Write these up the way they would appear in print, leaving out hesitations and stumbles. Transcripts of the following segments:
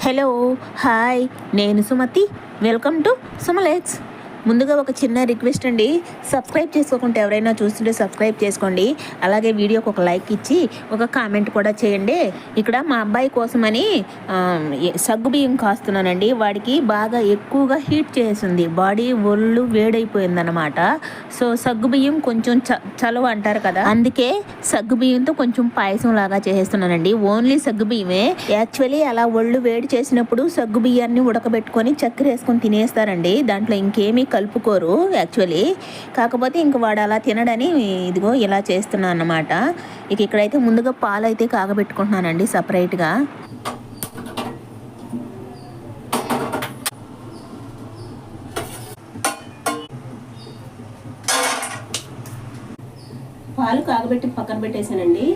Hello hi నేను Sumathi welcome to సుమలెట్స్. ముందుగా ఒక చిన్న రిక్వెస్ట్ అండి, సబ్స్క్రైబ్ చేసుకోకుంటే ఎవరైనా చూస్తుంటే సబ్స్క్రైబ్ చేసుకోండి. అలాగే వీడియోకి ఒక లైక్ ఇచ్చి ఒక కామెంట్ కూడా చేయండి. ఇక్కడ మా అబ్బాయి కోసమని సగ్గుబియ్యం కాస్తున్నానండి. వాడికి బాగా ఎక్కువగా హీట్ చేసింది, బాడీ ఒళ్ళు వేడైపోయిందనమాట. సో సగ్గుబియ్యం కొంచెం చలువ అంటారు కదా, అందుకే సగ్గుబియ్యంతో కొంచెం పాయసం లాగా చేసేస్తున్నానండి. ఓన్లీ సగ్గుబియ్యమే. యాక్చువల్లీ అలా ఒళ్ళు వేడి చేసినప్పుడు సగ్గుబియ్యాన్ని ఉడకబెట్టుకొని చక్కెర వేసుకొని తినేస్తారండి, దాంట్లో ఇంకేమీ కలుపుకోరు యాక్చువల్లీ. కాకపోతే ఇంక వాడు అలా తినడని ఇదిగో ఇలా చేస్తున్నాను అన్నమాట. ఇక్కడైతే ముందుగా పాలు అయితే కాగబెట్టుకుంటున్నానండి సపరేట్గా. పాలు కాగబెట్టి పక్కన పెట్టేశానండి.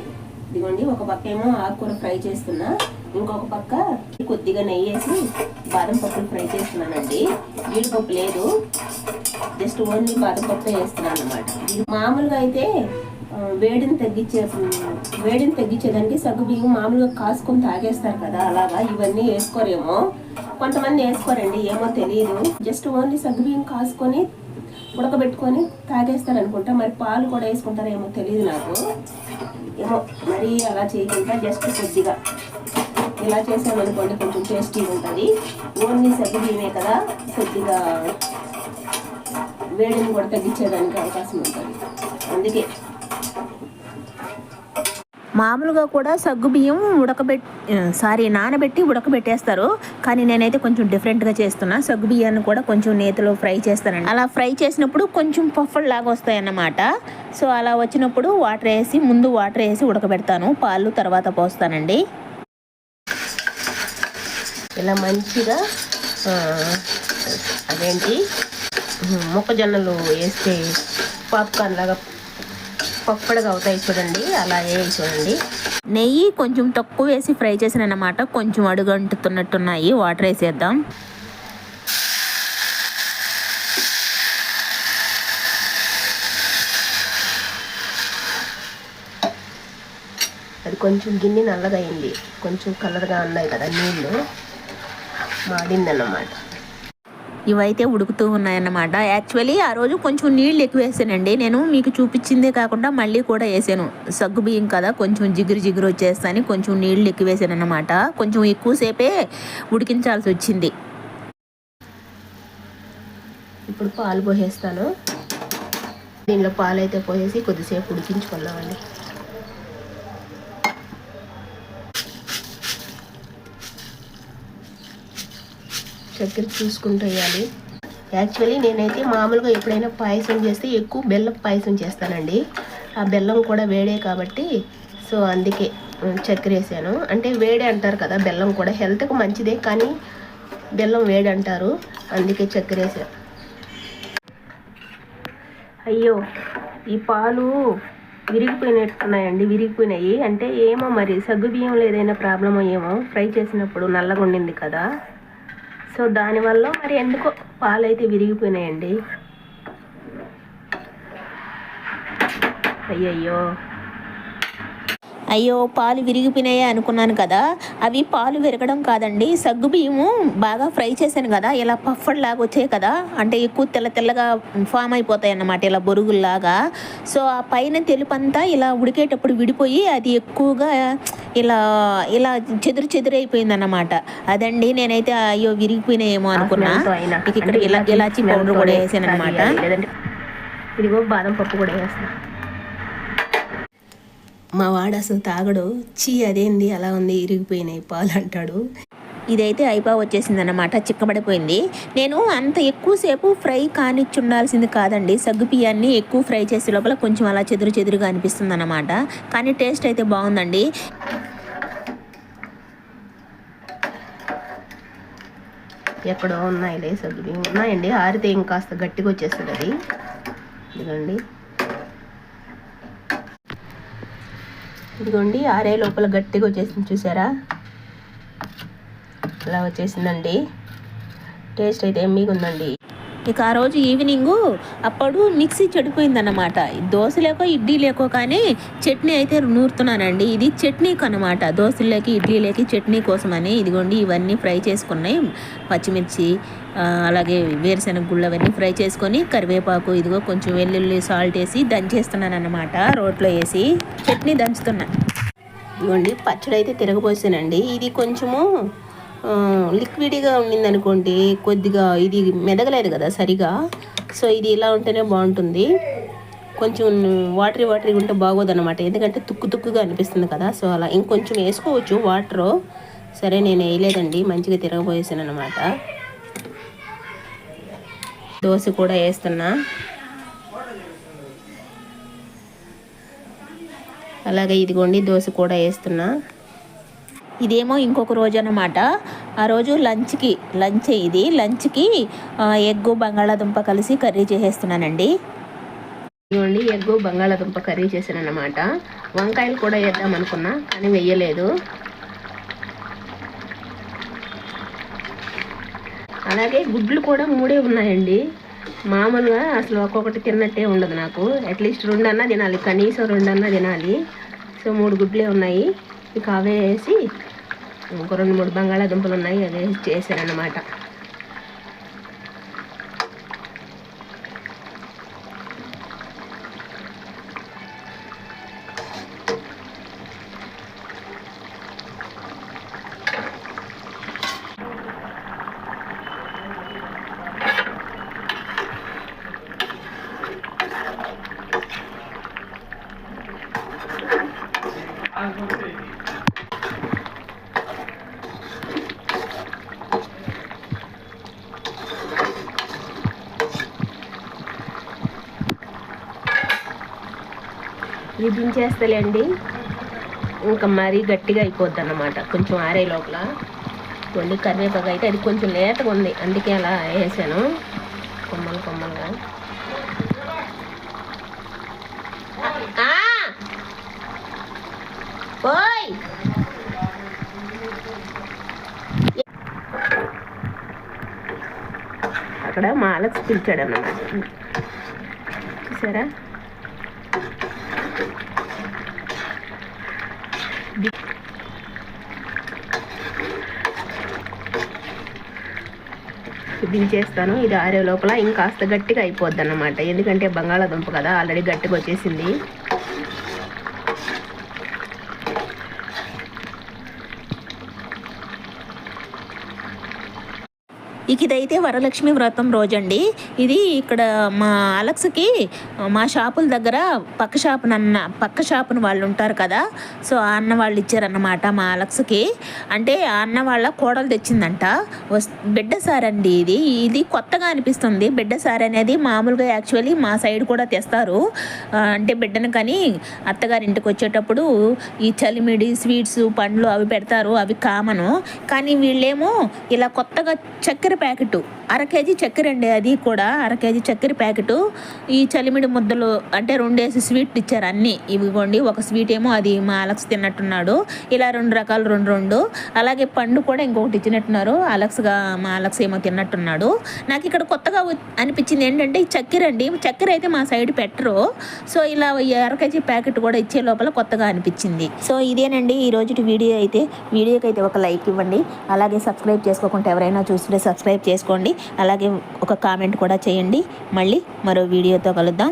ఇదిగోండి, ఒక పక్క ఏమో ఆకుకూర ఫ్రై చేస్తున్నా, ఇంకొక పక్క కొద్దిగా నెయ్యి వేసి బాదం పప్పులు ఫ్రై చేస్తున్నానండి. జీడిపప్పు లేదు, జస్ట్ ఓన్లీ బాదం పప్పు వేస్తున్నాను అనమాట. మామూలుగా అయితే వేడిని తగ్గించేదానికి సగ్గుబియ్యం మామూలుగా కాసుకొని తాగేస్తారు కదా, అలాగా ఇవన్నీ వేసుకోరేమో, కొంతమంది వేసుకోరండి, ఏమో తెలియదు. జస్ట్ ఓన్లీ సగ్గుబియ్యం కాసుకొని ఉడకబెట్టుకొని తాగేస్తారు అనుకుంటా. మరి పాలు కూడా వేసుకుంటారో ఏమో తెలియదు నాకు. ఏమో మరీ అలా చేయకుండా జస్ట్ కొద్దిగా ఇలా చేసామనుకోండి కొంచెం టేస్టీగా ఉంటుంది. ఓన్లీ సగ్గుబియ్యమే కదా, కొద్దిగా వేడిని కూడా తగ్గించేదానికి అవకాశం ఉంటుంది. అందుకే మామూలుగా కూడా సగ్గుబియ్యం నానబెట్టి ఉడకబెట్టేస్తారు, కానీ నేనైతే కొంచెం డిఫరెంట్గా చేస్తున్నా. సగ్గుబియ్యాన్ని కూడా కొంచెం నేతిలో ఫ్రై చేస్తానండి. అలా ఫ్రై చేసినప్పుడు కొంచెం పఫ్ఫుల్ లాగా వస్తాయి అన్నమాట. సో అలా వచ్చినప్పుడు ముందు వాటర్ వేసి ఉడకబెడతాను, పాలు తర్వాత పోస్తానండి. ఇలా మంచిగా మొక్కజొన్నలు వేస్తే పాప్కార్న్ లాగా పప్పడగా అవుతాయి చూడండి, అలా వేసి చూడండి. నెయ్యి కొంచెం తక్కువ వేసి ఫ్రై చేసిన అన్నమాట, కొంచెం అడుగంటుతున్నట్టున్నాయి. వాటర్ వేసేద్దాం. అది కొంచెం గిన్నె నల్లగా అయింది, కొంచెం కలర్గా ఉన్నాయి కదా నీళ్ళు, మాడిందన్నమాట. ఇవైతే ఉడుకుతూ ఉన్నాయన్నమాట. యాక్చువల్లీ ఆ రోజు కొంచెం నీళ్ళు ఎక్కువ వేసానండి నేను, మీకు చూపించిందే కాకుండా మళ్ళీ కూడా వేసాను. సగ్గుబియ్యం కదా, కొంచెం జిగురు వచ్చేస్తాని కొంచెం నీళ్ళు ఎక్కువ వేసాను అన్నమాట. కొంచెం ఎక్కువసేపే ఉడికించాల్సి వచ్చింది. ఇప్పుడు పాలు పోసేస్తాను. దీనిలో పాలు అయితే పోసేసి కొద్దిసేపు ఉడికించుకున్నామండి. చక్కెర చూసుకుంటూ వేయాలి. యాక్చువల్లీ నేనైతే మామూలుగా ఎప్పుడైనా పాయసం చేస్తే ఎక్కువ బెల్లం పాయసం చేస్తానండి. ఆ బెల్లం కూడా వేడే కాబట్టి సో అందుకే చక్కెర వేసాను. అంటే వేడే అంటారు కదా, బెల్లం కూడా హెల్త్కి మంచిదే, కానీ బెల్లం వేడి అంటారు, అందుకే చక్కెర వేసాను. అయ్యో, ఈ పాలు విరిగిపోయినాయి. అంటే ఏమో మరి సగ్గుబియ్యంలో ఏదైనా ప్రాబ్లమో ఏమో, ఫ్రై చేసినప్పుడు నల్లగా ఉండింది కదా, సో దానివల్ల మరి ఎందుకో పాలు అయితే విరిగిపోయినాయండి. అయ్యో పాలు విరిగిపోయినాయి అనుకున్నాను కదా, అవి పాలు విరగడం కాదండి, సగ్గుబియ్యము బాగా ఫ్రై చేశాను కదా, ఇలా పఫ్ఫడ్ లాగా వచ్చాయి కదా, అంటే ఎక్కువ తెల్లగా ఫామ్ అయిపోతాయి అన్నమాట, ఇలా బొరుగుల్లాగా. సో ఆ పైన తెలుపంతా ఇలా ఉడికేటప్పుడు విడిపోయి అది ఎక్కువగా ఇలా చెదిరైపోయింది అన్నమాట. అదండి, నేనైతే అయ్యో విరిగిపోయినాయేమో అనుకున్నా. ఇక్కడ ఇలాచి పౌడర్ కూడా వేసాను అనమాట. ఇదిగో బాదం పప్పు కూడా వేస్తాను. మా వాడు అసలు తాగడు, అదేంది అలా ఉంది ఇరిగిపోయినాయి పాలు అంటాడు. ఇదైతే వచ్చేసింది అన్నమాట, చిక్కబడిపోయింది. నేను అంత ఎక్కువసేపు ఫ్రై కానిచ్చుండాల్సింది కాదండి, సగ్గుబియ్యాన్ని ఎక్కువ ఫ్రై చేసే లోపల కొంచెం అలా చెదురుగా అనిపిస్తుంది అన్నమాట. కానీ టేస్ట్ అయితే బాగుందండి. ఎక్కడో ఉన్నాయిలే సగ్గుబియ్యం, ఉన్నాయండి, ఆరితే ఇంకాస్త గట్టిగా వచ్చేస్తుంది అది. ఇదిగోండి ఆరే లోపల గట్టిగా వచ్చేసింది, చూసారా, అలా వచ్చేసిందండి. టేస్ట్ అయితే ఎమ్మీగా ఉందండి. ఇక ఆ రోజు ఈవినింగు అప్పుడు మిక్సీ చెడిపోయిందన్నమాట. దోశలేకో ఇడ్లీలేకో కానీ చట్నీ అయితే నూరుతున్నానండి. ఇది చట్నీకి అనమాట, దోశలోకి ఇడ్లీలోకి చట్నీ కోసమని. ఇదిగోండి ఇవన్నీ ఫ్రై చేసుకున్నాయి, పచ్చిమిర్చి అలాగే వేరుశెనగ గుళ్ళు అవన్నీ ఫ్రై చేసుకొని కరివేపాకు ఇదిగో కొంచెం వెల్లుల్లి సాల్ట్ వేసి దంచేస్తున్నాను అన్నమాట. రోట్లో వేసి చట్నీ దంచుతున్నాను. ఇదిగోండి పచ్చడి అయితే తిరగపోసానండి. ఇది కొంచెము లిక్విడ్గా ఉండిందనుకోండి, కొద్దిగా ఇది మెదగలేదు కదా సరిగా. సో ఇది ఇలా ఉంటేనే బాగుంటుంది. కొంచెం వాటరీ ఉంటే బాగోదన్నమాట, ఎందుకంటే తుక్కుగా అనిపిస్తుంది కదా. సో అలా ఇంకొంచెం వేసుకోవచ్చు వాటరు. సరే నేను వేయలేదండి, మంచిగా తిరగబోయేసాను అనమాట. దోశ కూడా వేస్తున్నా. అలాగే ఇదిగోండి దోశ కూడా వేస్తున్నా. ఇదేమో ఇంకొక రోజు అన్నమాట. ఆ రోజు లంచ్ ఇది లంచ్కి ఎగ్గు బంగాళాదుంప కలిసి కర్రీ చేసేస్తున్నానండి. ఇదిగోండి ఎగ్గు బంగాళాదుంప కర్రీ చేశాను అన్నమాట. వంకాయలు కూడా వేద్దాం అనుకున్నా కానీ వేయలేదు. అలాగే గుడ్లు కూడా 3 ఉన్నాయండి. మామూలుగా అసలు ఒక్కొక్కటి తిన్నట్టే ఉండదు నాకు. అట్లీస్ట్ 2 అన్నా తినాలి, కనీసం 2 అన్నా తినాలి. సో 3 గుడ్లే ఉన్నాయి. ఇక అవే వేసి ఒక 2-3 బంగాళాదుంపలు ఉన్నాయి, అవి వేసి చేశాను అన్నమాట. ఇది దించేస్తలేండి, ఇంకా మరీ గట్టిగా అయిపోద్ది అన్నమాట కొంచెం ఆరే లోపల. కొన్ని కరివేపాకు అయితే అది కొంచెం లేతగా ఉంది, అందుకే అలా వేసాను కొమ్మలుగా. ఓయ్ అక్కడ మా అలెక్స్ పిలిచాడు అన్నమాట, చూసారా. దించేస్తాను. ఇది ఆరే లోపల ఇంకాస్త గట్టిగా అయిపోద్ది అన్నమాట, ఎందుకంటే బంగాళాదుంప కదా ఆల్రెడీ గట్టిగా వచ్చేసింది. ఇక ఇదైతే వరలక్ష్మి వ్రతం రోజండి. ఇది ఇక్కడ మా అలెక్స్కి మా షాపుల దగ్గర పక్క షాపున వాళ్ళు ఉంటారు కదా, సో ఆ అన్న వాళ్ళు ఇచ్చారన్నమాట మా అలెక్స్కి. అంటే ఆ అన్న వాళ్ళ కోడలు తెచ్చిందంట బిడ్డ సార్ అండి. ఇది కొత్తగా అనిపిస్తుంది. బిడ్డ సార్ అనేది మామూలుగా యాక్చువల్లీ మా సైడ్ కూడా తెస్తారు, అంటే బిడ్డను కానీ అత్తగారి ఇంటికి వచ్చేటప్పుడు ఈ చలిమిడి స్వీట్స్ పండ్లు అవి పెడతారు, అవి కామను. కానీ వీళ్ళేమో ఇలా కొత్తగా చక్కెర ప్యాకెట్ 1/2 కేజీ చక్కెర అండి, అది కూడా 1/2 కేజీ చక్కెర ప్యాకెట్. ఈ చలిమిడి ముద్దలు అంటే 2 వేసి స్వీట్లు ఇచ్చారు అన్నీ. ఇవిగోండి ఒక స్వీట్ ఏమో అది మా అలెక్స్ తిన్నట్టున్నాడు, ఇలా 2 రకాలు 2. అలాగే పండు కూడా ఇంకొకటి ఇచ్చినట్టున్నారు, మా అలెక్స్ ఏమో తిన్నట్టున్నాడు. నాకు ఇక్కడ కొత్తగా అనిపించింది ఏంటంటే ఈ చక్కెర అండి, చక్కెర అయితే మా సైడ్ పెట్టరు. సో ఇలా 1/2 కేజీ ప్యాకెట్ కూడా ఇచ్చే లోపల కొత్తగా అనిపించింది. సో ఇదేనండి ఈ రోజు వీడియోకి అయితే ఒక లైక్ ఇవ్వండి. అలాగే సబ్స్క్రైబ్ చేసుకోకుండా ఎవరైనా చూస్తుంటే సబ్స్క్రైబ్ చేసుకోండి. అలాగే ఒక కామెంట్ కూడా చేయండి. మళ్ళీ మరో వీడియోతో కలుద్దాం.